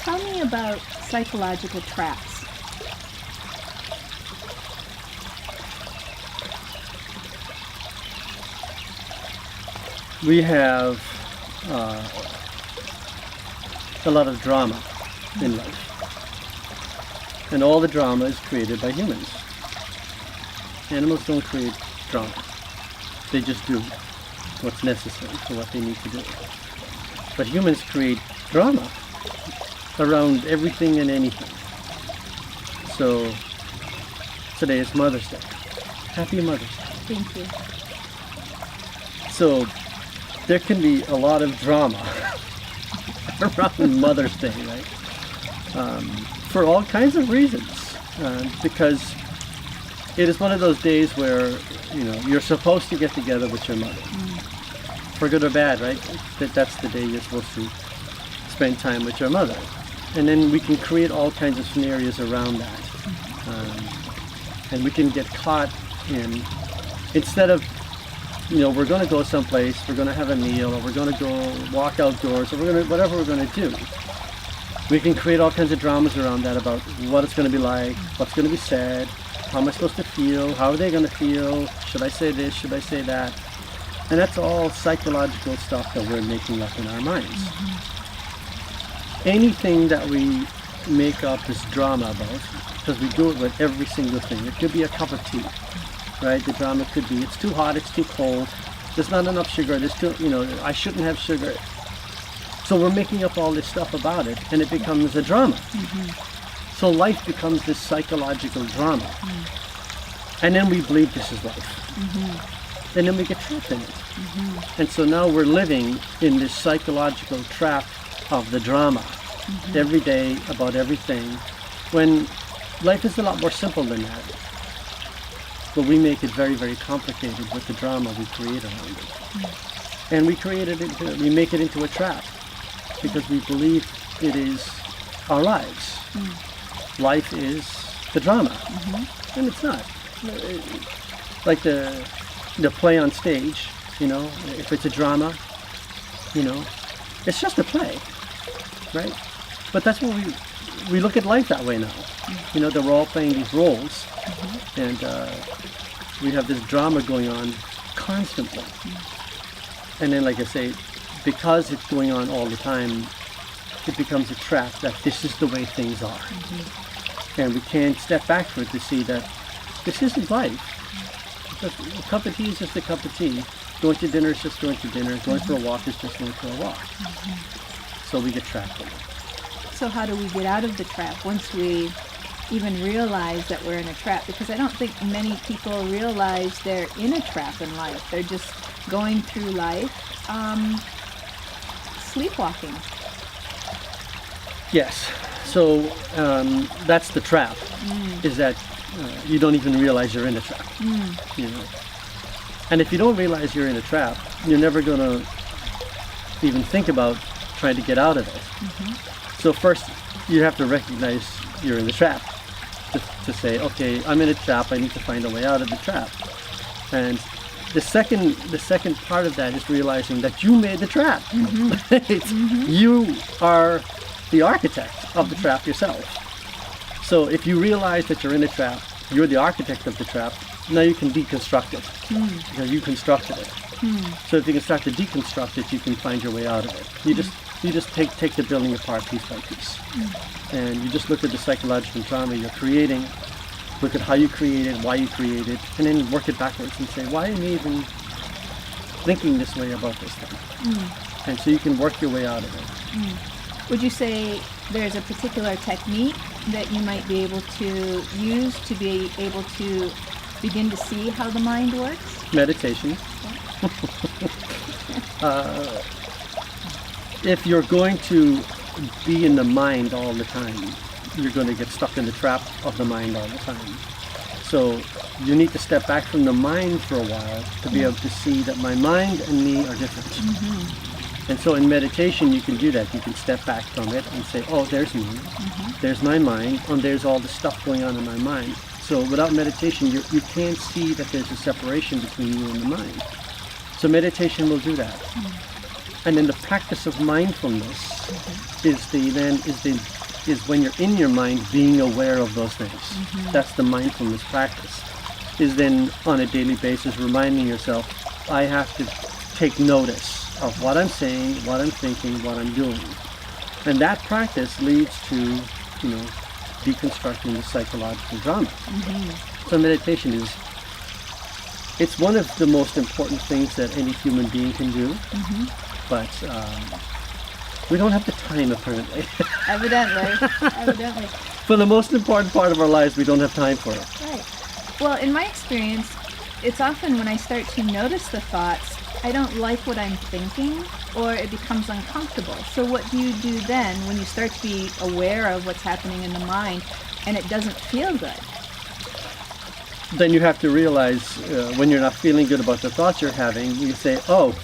Tell me about psychological traps. We have a lot of drama in life. And all the drama is created by humans. Animals don't create drama. They just do what's necessary for what they need to do. But humans create drama around everything and anything. So today is Mother's Day. Happy Mother's Day. Thank you. So there can be a lot of drama around Mother's Day, right? For all kinds of reasons. Because it is one of those days where, you're supposed to get together with your mother. For good or bad, right? That's the day you're supposed to spend time with your mother. And then we can create all kinds of scenarios around that. And we can get caught in, instead of, we're going to go someplace, we're going to have a meal, or we're going to go walk outdoors, or whatever we're going to do. We can create all kinds of dramas around that about what it's going to be like, what's going to be said, how am I supposed to feel, how are they going to feel, should I say this, should I say that? And that's all psychological stuff that we're making up in our minds. Anything that we make up this drama about, because we do it with every single thing. It could be a cup of tea, right? The drama could be, it's too hot, it's too cold, there's not enough sugar, I shouldn't have sugar. So we're making up all this stuff about it, and it becomes a drama. So life becomes this psychological drama. And then we believe this is life. And then we get trapped in it. And so now we're living in this psychological trap of the drama every day about everything, when life is a lot more simple than that. But we make it very, very complicated with the drama we create around it. And we make it into a trap because we believe it is our lives. Life is the drama. And it's not. Like the play on stage, if it's a drama, it's just a play, right? But that's what we look at life that way now. That we're all playing these roles, and we have this drama going on constantly. And then, like I say, because it's going on all the time, it becomes a trap that this is the way things are. And we can't step back for it to see that this isn't life. A cup of tea is just a cup of tea. Going to dinner is just going to dinner. Going for a walk is just going for a walk. So we get trapped in it. So how do we get out of the trap once we even realize that we're in a trap? Because I don't think many people realize they're in a trap in life. They're just going through life sleepwalking. Yes. So that's the trap, is that you don't even realize you're in a trap. And if you don't realize you're in a trap, you're never going to even think about trying to get out of it. So first, you have to recognize you're in the trap. To say, okay, I'm in a trap, I need to find a way out of the trap. And the second part of that is realizing that you made the trap. You are the architect of the trap yourself. So if you realize that you're in a trap, you're the architect of the trap, now you can deconstruct it. Because you constructed it. So if you can start to deconstruct it, you can find your way out of it. You just take the building apart piece by piece. And you just look at the psychological drama you're creating, look at how you create it, why you create it, and then work it backwards and say, why am I even thinking this way about this thing? And so you can work your way out of it. Would you say there's a particular technique that you might be able to use to be able to begin to see how the mind works? Meditation. If you're going to be in the mind all the time, you're going to get stuck in the trap of the mind all the time. So you need to step back from the mind for a while to be able to see that my mind and me are different. And so in meditation you can do that. You can step back from it and say, oh, there's me, there's my mind, and there's all the stuff going on in my mind. So without meditation, you can't see that there's a separation between you and the mind. So meditation will do that. And then the practice of mindfulness is when you're in your mind being aware of those things. That's the mindfulness practice. Is then on a daily basis reminding yourself, I have to take notice of what I'm saying, what I'm thinking, what I'm doing. And that practice leads to, deconstructing the psychological drama. So meditation it's one of the most important things that any human being can do, but we don't have the time apparently. Evidently. For the most important part of our lives, we don't have time for it. Right. Well, in my experience, it's often when I start to notice the thoughts, I don't like what I'm thinking, or it becomes uncomfortable. So what do you do then when you start to be aware of what's happening in the mind and it doesn't feel good? Then you have to realize when you're not feeling good about the thoughts you're having, you say, oh,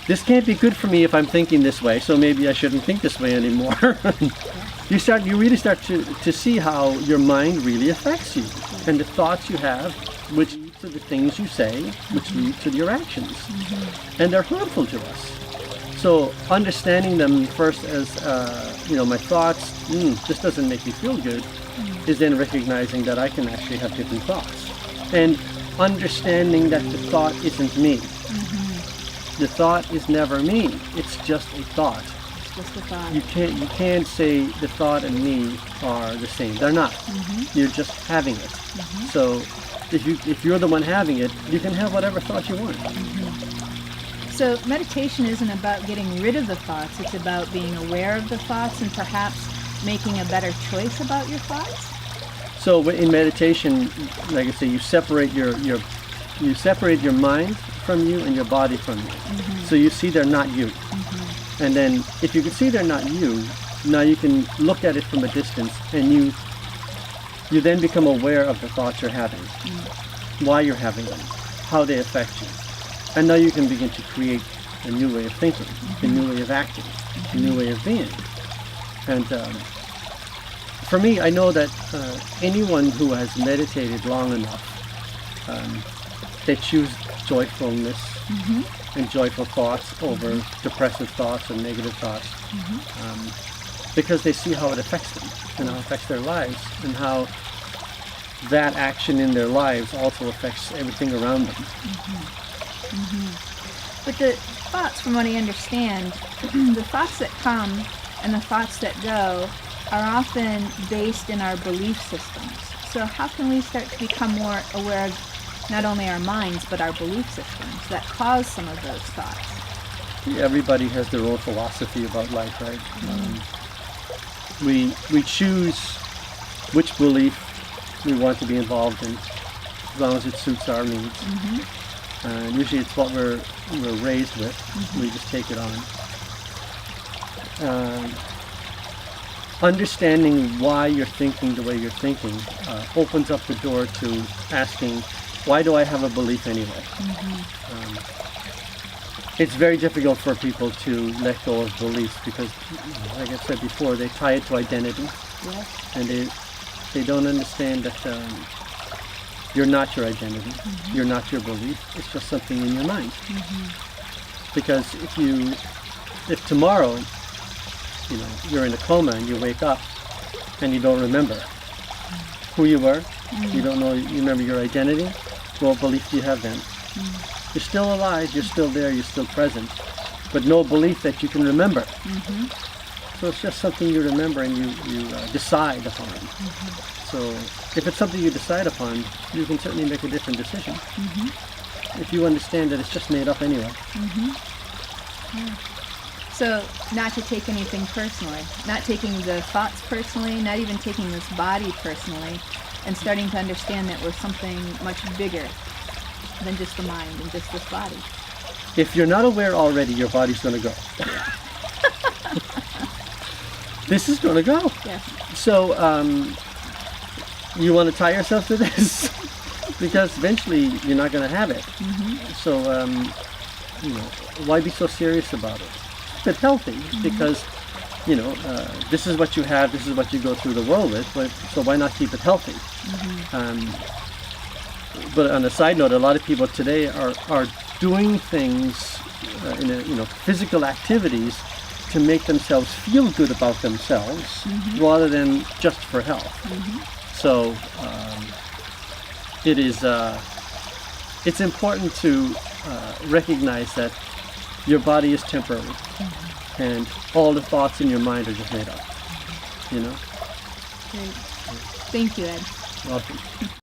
this can't be good for me if I'm thinking this way, so maybe I shouldn't think this way anymore. You really start to see how your mind really affects you, and the thoughts you have, which lead to the things you say, which lead to your actions. And they're harmful to us. So understanding them first as, my thoughts, this doesn't make me feel good, is then recognizing that I can actually have different thoughts. And understanding that the thought isn't me. The thought is never me. It's just a thought. It's just a thought. You can't say the thought and me are the same. They're not. You're just having it. So if you're the one having it, you can have whatever thought you want. So meditation isn't about getting rid of the thoughts. It's about being aware of the thoughts and perhaps making a better choice about your thoughts. So in meditation, like I say, you separate your mind from you and your body from you. So you see they're not you. And then if you can see they're not you, now you can look at it from a distance, and you then become aware of the thoughts you're having, why you're having them, how they affect you. And now you can begin to create a new way of thinking, a new way of acting, a new way of being. And for me, I know that anyone who has meditated long enough, they choose joyfulness and joyful thoughts over depressive thoughts and negative thoughts, because they see how it affects them and how it affects their lives, and how that action in their lives also affects everything around them. But the thoughts, from what I understand, the thoughts that come and the thoughts that go are often based in our belief systems. So how can we start to become more aware of not only our minds, but our belief systems that cause some of those thoughts? Everybody has their own philosophy about life, right? We choose which belief we want to be involved in, as long as it suits our needs. And usually it's what we're raised with. We just take it on. Understanding why you're thinking the way you're thinking opens up the door to asking, why do I have a belief anyway? It's very difficult for people to let go of beliefs because, like I said before, they tie it to identity. And they don't understand that you're not your identity, you're not your belief, it's just something in your mind. Because if tomorrow, you're in a coma and you wake up and you don't remember who you were, you don't know, you remember your identity, what belief do you have then? You're still alive, you're still there, you're still present, but no belief that you can remember. So it's just something you remember and you decide upon. So if it's something you decide upon, you can certainly make a different decision. If you understand that it's just made up anyway. So not to take anything personally, not taking the thoughts personally, not even taking this body personally, and starting to understand that we're something much bigger than just the mind and just this body. If you're not aware already, your body's going to go. This is going to go. So you want to tie yourself to this because eventually you're not going to have it. So why be so serious about it? But healthy, because this is what you have, this is what you go through the world with, so why not keep it healthy? But on a side note, a lot of people today are doing things physical activities to make themselves feel good about themselves rather than just for health. So it's important to recognize that your body is temporary, and all the thoughts in your mind are just made up. Great. Thank you, Ed. Welcome.